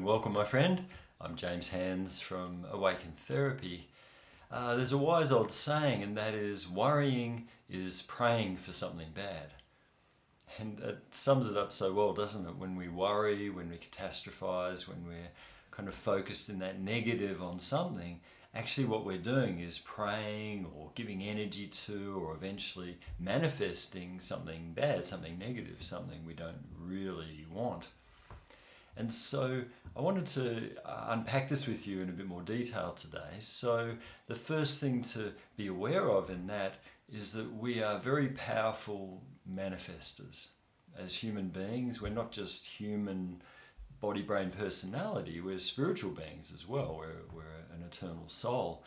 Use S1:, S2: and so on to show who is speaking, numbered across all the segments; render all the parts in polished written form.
S1: welcome, my friend. I'm James Hands from Awaken Therapy. There's a wise old saying, and that is, worrying is praying for something bad. And it sums it up so well, doesn't it? When we worry, when we catastrophize, when we're kind of focused in that negative on something, actually what we're doing is praying or giving energy to or eventually manifesting something bad, something negative, something we don't really want. And so I wanted to unpack this with you in a bit more detail today. So the first thing to be aware of in that is that we are very powerful manifestors. As human beings, we're not just human body, brain, personality, we're spiritual beings as well. We're an eternal soul.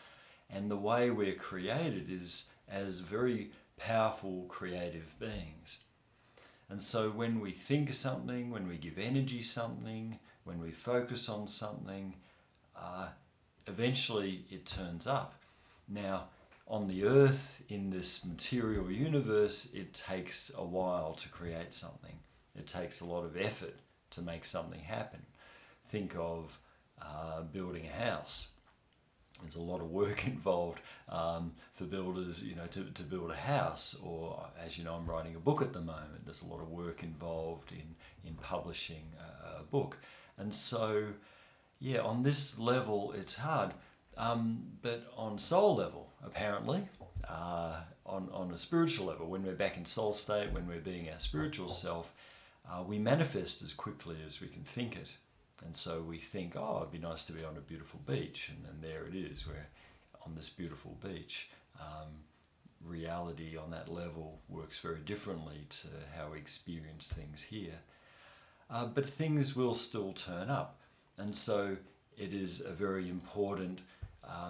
S1: And the way we're created is as very powerful creative beings. And so when we think something, when we give energy something, when we focus on something, eventually it turns up. Now, on the earth, in this material universe, it takes a while to create something. It takes a lot of effort to make something happen. Think of building a house. There's a lot of work involved for builders, to build a house. Or, as you know, I'm writing a book at the moment. There's a lot of work involved in publishing a book. And so, on this level, it's hard. But on soul level, apparently, on a spiritual level, when we're back in soul state, when we're being our spiritual self, we manifest as quickly as we can think it. And so we think, it'd be nice to be on a beautiful beach. And there it is, we're on this beautiful beach. Reality on that level works very differently to how we experience things here. But things will still turn up. And so it is a very important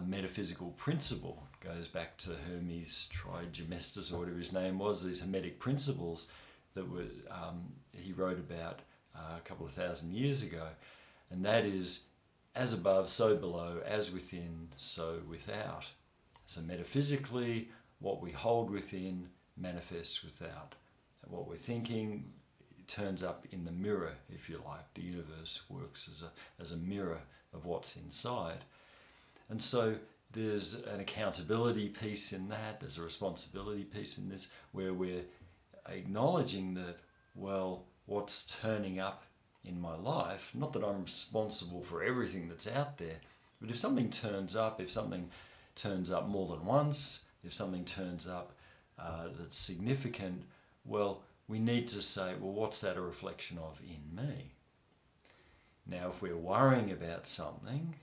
S1: metaphysical principle. It goes back to Hermes Trismegistus, or whatever his name was, these Hermetic principles that he wrote about a couple of thousand years ago. And that is, as above, so below, as within, so without. So metaphysically, what we hold within manifests without. And what we're thinking turns up in the mirror, if you like. The universe works as a mirror of what's inside. And so there's an accountability piece in that, there's a responsibility piece in this, where we're acknowledging that, what's turning up in my life, not that I'm responsible for everything that's out there, but if something turns up more than once, if something turns up that's significant, we need to say, what's that a reflection of in me? Now, if we're worrying about something,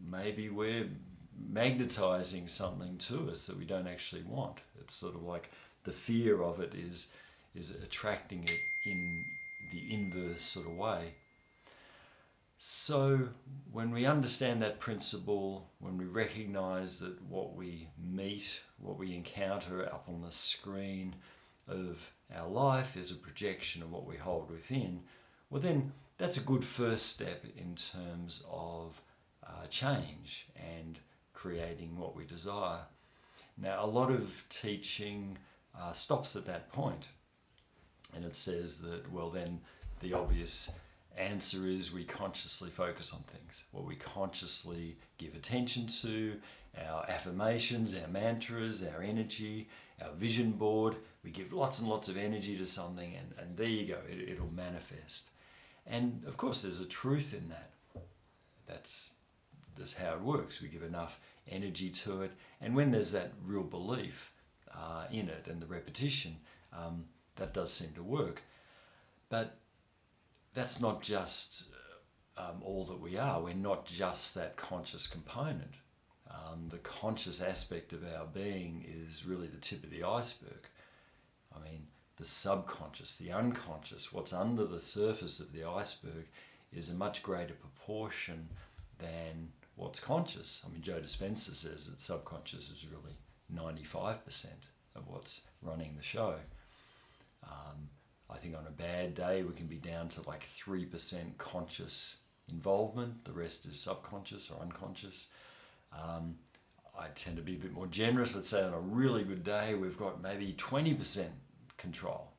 S1: maybe we're magnetizing something to us that we don't actually want. It's sort of like the fear of it is attracting it in the inverse sort of way. So when we understand that principle, when we recognize that what we meet, what we encounter up on the screen of our life is a projection of what we hold within, then that's a good first step in terms of change and creating what we desire. Now, a lot of teaching stops at that point. And it says that, then the obvious answer is we consciously focus on things. What we consciously give attention to, our affirmations, our mantras, our energy, our vision board. We give lots and lots of energy to something, and there you go, it'll manifest. And of course, there's a truth in that. That's how it works. We give enough energy to it. And when there's that real belief in it and the repetition, that does seem to work. But that's not just all that we are. We're not just that conscious component. The conscious aspect of our being is really the tip of the iceberg. The subconscious, the unconscious, what's under the surface of the iceberg is a much greater proportion than what's conscious. Joe Dispenza says that subconscious is really 95% of what's running the show. I think on a bad day we can be down to like 3% conscious involvement. The rest is subconscious or unconscious. I tend to be a bit more generous. Let's say on a really good day we've got maybe 20% control.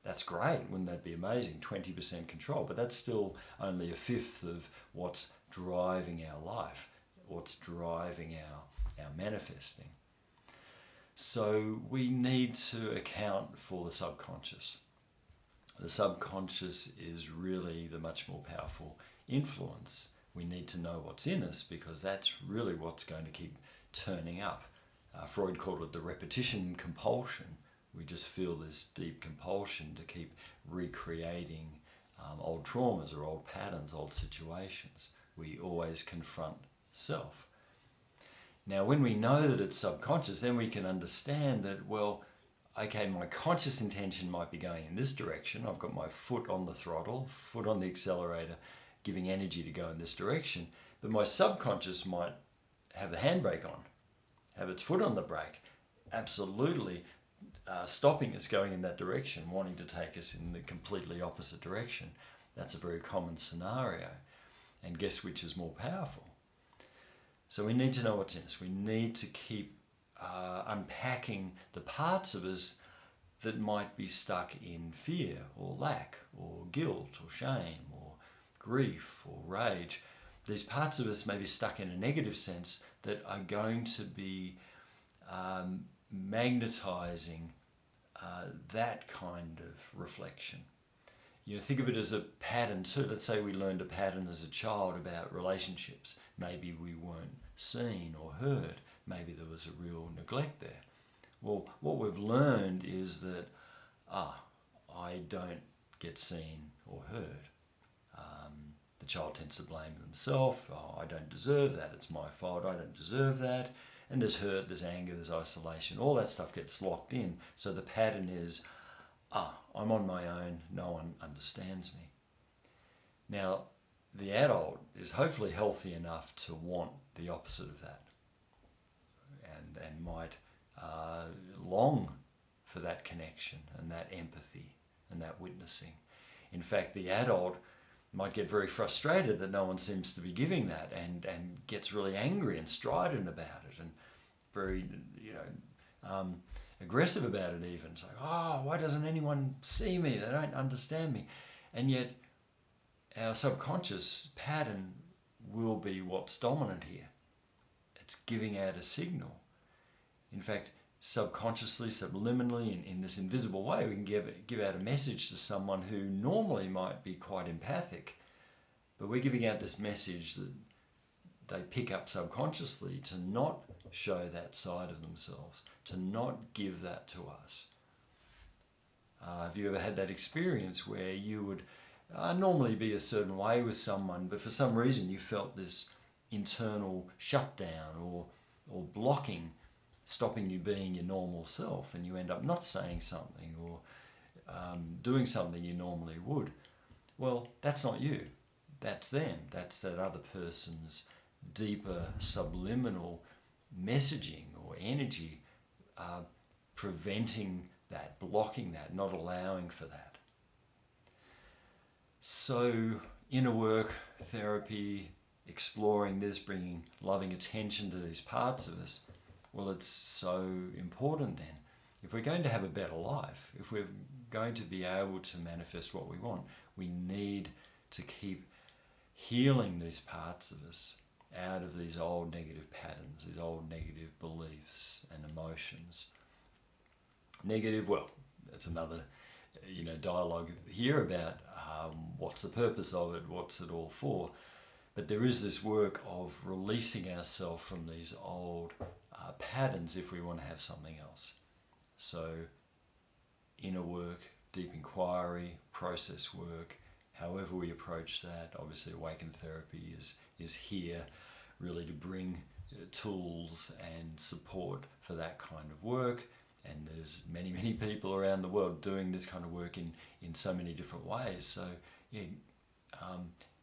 S1: That's great, wouldn't that be amazing? 20% control, but that's still only a fifth of what's driving our life, what's driving our manifesting. So we need to account for the subconscious. The subconscious is really the much more powerful influence. We need to know what's in us because that's really what's going to keep turning up. Freud called it the repetition compulsion. We just feel this deep compulsion to keep recreating old traumas or old patterns, old situations. We always confront self. Now, when we know that it's subconscious, then we can understand that, well, okay, my conscious intention might be going in this direction. I've got my foot on the throttle, foot on the accelerator, giving energy to go in this direction. But my subconscious might have the handbrake on, have its foot on the brake, absolutely stopping us going in that direction, wanting to take us in the completely opposite direction. That's a very common scenario. And guess which is more powerful? So we need to know what's in us. We need to keep unpacking the parts of us that might be stuck in fear or lack or guilt or shame or grief or rage. These parts of us may be stuck in a negative sense that are going to be magnetizing that kind of reflection. You know, think of it as a pattern too. Let's say we learned a pattern as a child about relationships. Maybe we weren't seen or heard. Maybe there was a real neglect there. Well, what we've learned is that, I don't get seen or heard. The child tends to blame themselves. I don't deserve that. It's my fault. I don't deserve that. And there's hurt, there's anger, there's isolation. All that stuff gets locked in. So the pattern is, I'm on my own. No one understands me. Now, the adult is hopefully healthy enough to want the opposite of that and might long for that connection and that empathy and that witnessing. In fact, the adult might get very frustrated that no one seems to be giving that and gets really angry and strident about it and very, aggressive about it even. It's like, why doesn't anyone see me? They don't understand me. And yet our subconscious pattern will be what's dominant here. It's giving out a signal. In fact, subconsciously, subliminally, in this invisible way, we can give out a message to someone who normally might be quite empathic, but we're giving out this message that they pick up subconsciously to not show that side of themselves, to not give that to us. Have you ever had that experience where you would normally be a certain way with someone, but for some reason you felt this internal shutdown or blocking, stopping you being your normal self, and you end up not saying something or doing something you normally would? Well, that's not you. That's them. That's that other person's deeper subliminal messaging or energy preventing that, blocking that, not allowing for that. So inner work, therapy, exploring this, bringing loving attention to these parts of us, well, it's so important then. If we're going to have a better life, if we're going to be able to manifest what we want, we need to keep healing these parts of us out of these old negative patterns, these old negative beliefs and emotions. Negative, well, that's another dialogue here about what's the purpose of it, what's it all for. But there is this work of releasing ourselves from these old patterns if we want to have something else. So inner work, deep inquiry, process work, however we approach that. Obviously Awaken Therapy is here really to bring tools and support for that kind of work. And there's many, many people around the world doing this kind of work in so many different ways. So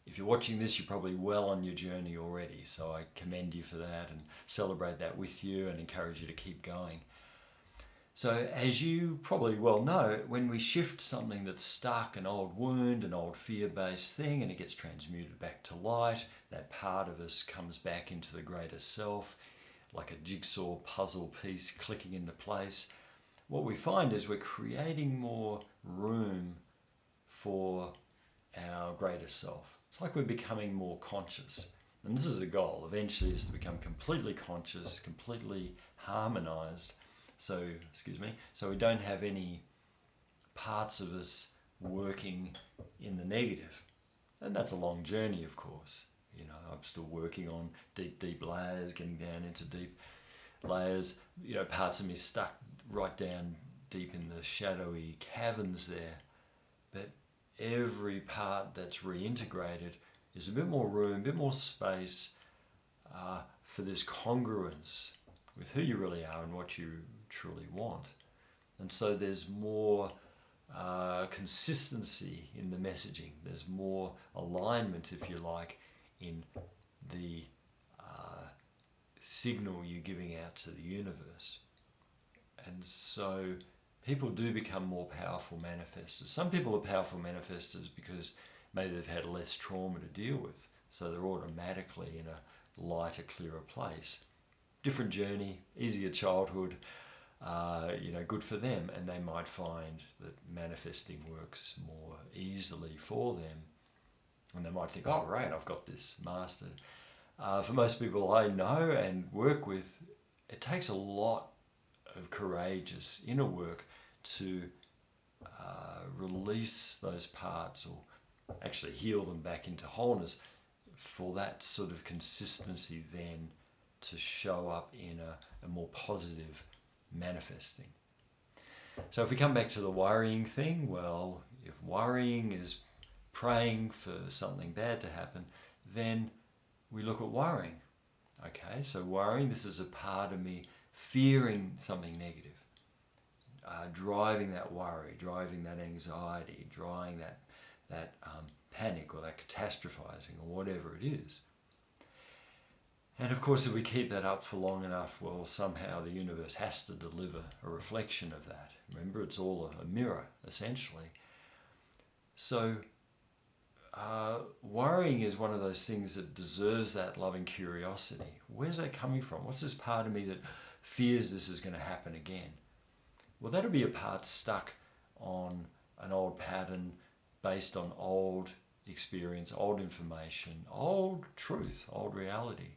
S1: if you're watching this, you're probably well on your journey already. So I commend you for that and celebrate that with you and encourage you to keep going. So as you probably well know, when we shift something that's stuck, an old wound, an old fear-based thing, and it gets transmuted back to light, that part of us comes back into the greater self, like a jigsaw puzzle piece clicking into place. What we find is we're creating more room for our greater self. It's like we're becoming more conscious. And this is the goal, eventually, is to become completely conscious, completely harmonized. So we don't have any parts of us working in the negative. And that's a long journey, of course. You know, I'm still working on deep layers, getting down into deep layers. You know, parts of me stuck right down deep in the shadowy caverns there. But every part that's reintegrated is a bit more room, a bit more space for this congruence with who you really are and what you truly want. And so there's more consistency in the messaging. There's more alignment, if you like, in the signal you're giving out to the universe. And so people do become more powerful manifestors. Some people are powerful manifestors because maybe they've had less trauma to deal with, so they're automatically in a lighter, clearer place. Different journey, easier childhood, good for them, and they might find that manifesting works more easily for them. And they might think, oh, great, I've got this mastered. For most people I know and work with, it takes a lot of courageous inner work to release those parts or actually heal them back into wholeness, for that sort of consistency then to show up in a more positive manifesting. So if we come back to the worrying thing, well, if worrying is praying for something bad to happen, then we look at worrying. Okay, so worrying, this is a part of me fearing something negative, driving that worry, driving that anxiety, driving that panic or that catastrophizing or whatever it is. And of course, if we keep that up for long enough, well, somehow the universe has to deliver a reflection of that. Remember, it's all a mirror, essentially. So worrying is one of those things that deserves that loving curiosity. Where's that coming from? What's this part of me that fears this is going to happen again? Well, that'll be a part stuck on an old pattern based on old experience, old information, old truth, old reality.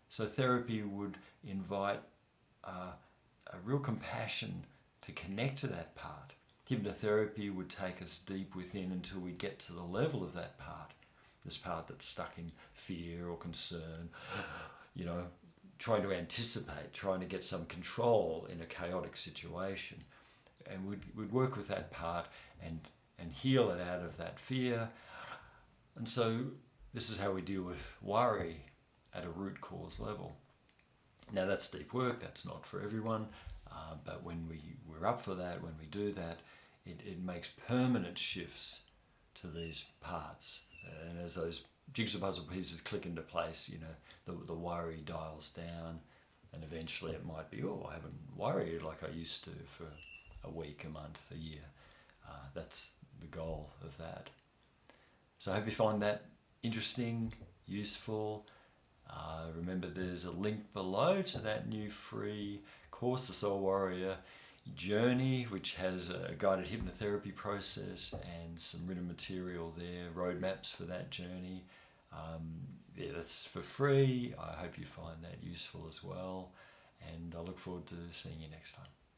S1: So therapy would invite a real compassion to connect to that part. Hypnotherapy would take us deep within until we get to the level of that part, this part that's stuck in fear or concern, trying to anticipate, trying to get some control in a chaotic situation. And we'd work with that part and heal it out of that fear. And so this is how we deal with worry at a root cause level. Now that's deep work, that's not for everyone, but when we're up for that, when we do that, it makes permanent shifts to these parts. And as those jigsaw puzzle pieces click into place, the worry dials down, and eventually it might be, I haven't worried like I used to for a week, a month, a year. That's the goal of that. So I hope you find that interesting, useful. Remember, there's a link below to that new free course, The Soul Warrior Journey, which has a guided hypnotherapy process and some written material there, roadmaps for that journey. That's for free. I hope you find that useful as well, and I look forward to seeing you next time.